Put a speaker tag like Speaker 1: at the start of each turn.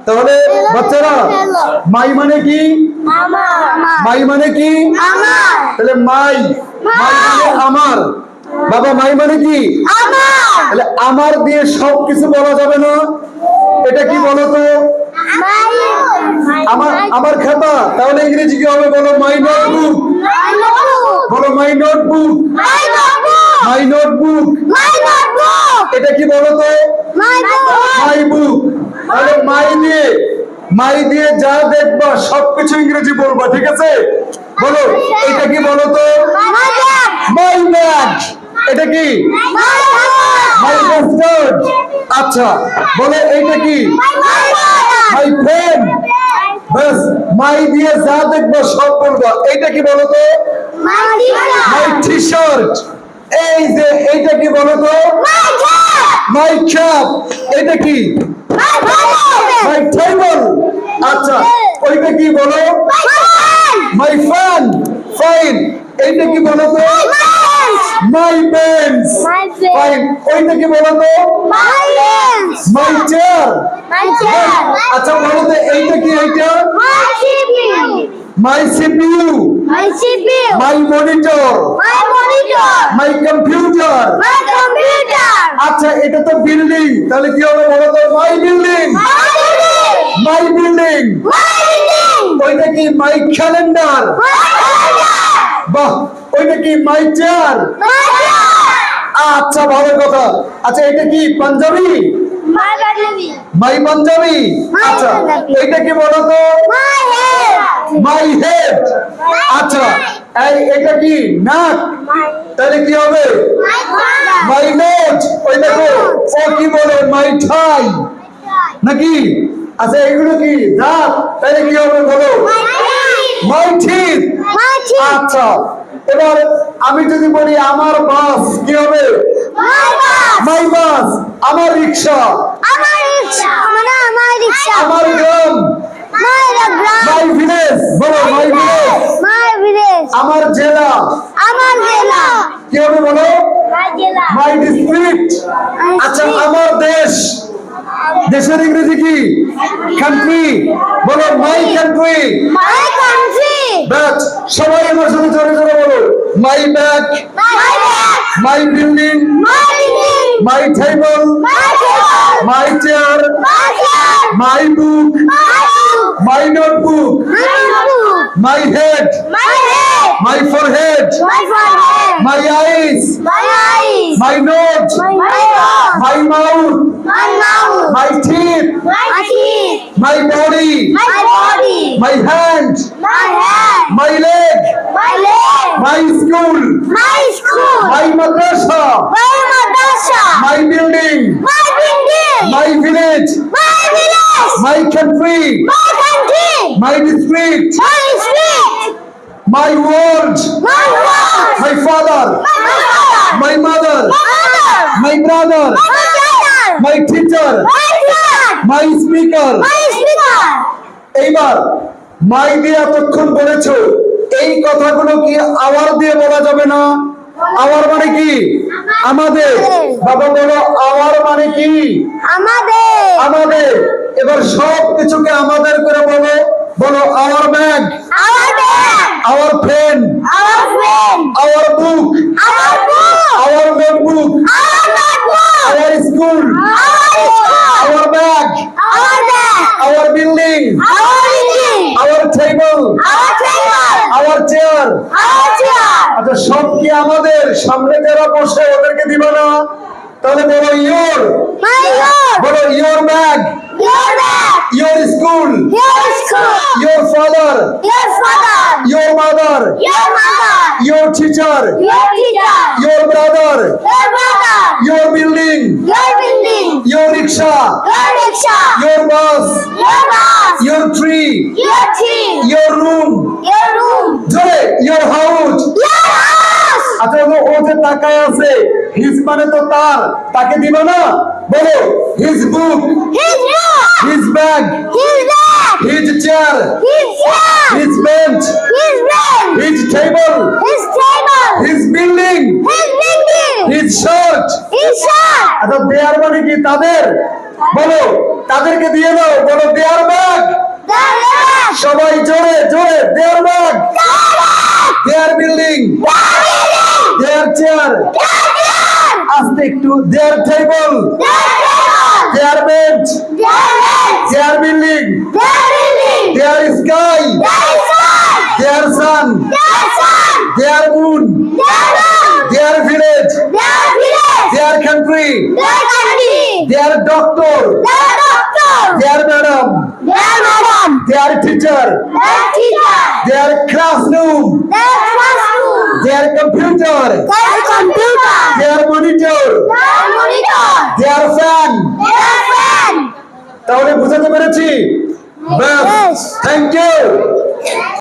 Speaker 1: তাহলে বাচ্চারা মাই মানে কি? মাই মানে কি? তাহলে মাই মানে আমার। বাবা মাই মানে কি? তাহলে আমার দিয়ে সবকিছু বলা যাবে না। এটা কি বলো তো? আমার খাতা। তাহলে ইংরেজি কি হবে বলো? My notebook. বলো মাই নোটবুক। My notebook. এটা কি বলো তো? মাই বুক। তাহলে মাই দিয়ে যা দেখবা সবকিছু ইংরেজি বলবা, ঠিক আছে? বলো এটা কি বলো তো? My bag. এটা কি? মাই বাস্কেট। আচ্ছা বলে এইটা কি? My pen. বাস মাই দিয়ে যা দেখবা সব বলবা। এইটা কি বলো তো? My T shirt. এই যে এইটা কি বলো তো? My cap. এটা কি? My table. আচ্ছা ওইটা কি বলো? My fan. ফাইন। এইটা কি বলো তো? My bench. ফাইন। ওইটা কি বলো তো? My chair. আচ্ছা বলো তো এইটা কি? এইটা my CPU. My monitor. My computer. আচ্ছা এটা তো বিল্ডিং, তাহলে কি হবে বলো তো? My building. My building. ওইটা কি? My calendar. বাহ। ওইটা কি? মাই চেয়ার। আচ্ছা ভালো কথা। আচ্ছা এটা কি? পাঞ্জাবি। মাই পাঞ্জাবি। আচ্ছা এটা কি বলো তো? My head. আচ্ছা এটা কি? নাক। তাহলে কি হবে? মাই নোট। ওই দেখো ও কি বলে? মাই ঠাই নাকি? আচ্ছা এগুলো কি? দাঁত। তাহলে কি হবে বলো? My teeth. আচ্ছা এবার আমি যদি বলি আমার বাস, কি হবে? মাই বাস। আমার রিক্সা। আমার গ্রাম। My village. বলো মাই ভিলেজ। আমার জেলা। কি হবে বলো? My district. আচ্ছা আমার দেশ। দেশের ইংরেজি কি? কান্ট্রি। বলো মাই কান্ট্রি। ব্যাচ সবাই আমার সাথে জোরে জোরে বলো। My bag. My building. My table. My chair. My book. My notebook. My head. My forehead. My eyes. My nose. My mouth. My teeth. My body. My hand. My leg. My school. My madrasa. My building. My village. My country. My district. My world. My father. My mother. My brother. My teacher. My speaker. এইবার my দিয়ে এতক্ষণ বলেছো, এই কথাগুলো কি hour দিয়ে বলা যাবে না? আওয়ার মানে কি? আমাদের। বাবা বলো আওয়ার মানে কি? আমাদের। এবার সব কিছুকে আমাদের করে বলো। বলো our bag. Our pen. Our book. Our notebook. Our school. Our bag. Our building. Our table. Our chair. আচ্ছা সব কি আমাদের? সামনে যারা বসে ওদেরকে দিবা না? তাহলে বলো ইয়োর। বলো your bag. Your school. Your father. Your mother. Your teacher. Your brother. Your building. Your rickshaw. Your bus. Your tree. Your room. জোরে ইয়োর হাউস। আচ্ছা ও যে তাকায় আছে, হিজ মানে তো তার, তাকে দিব না? বলো his book. His bag. His chair. His bench. His table. His building. His shirt. আচ্ছা দেয়ার মানে কি? তাদের। বলো তাদেরকে দিয়ে দাও, বলো দেয়ার ব্যাগ। সবাই জোরে জোরে, their bag, their building, their chair, আস্তে একটু, their table, their bench, their building, their sky, their sun, their moon, their village, their country, their doctor, their madam, their teacher, their classroom, their computer, their monitor, their fan. তাহলে বুঝাতে পেরেছি? ব্যাস, thank you.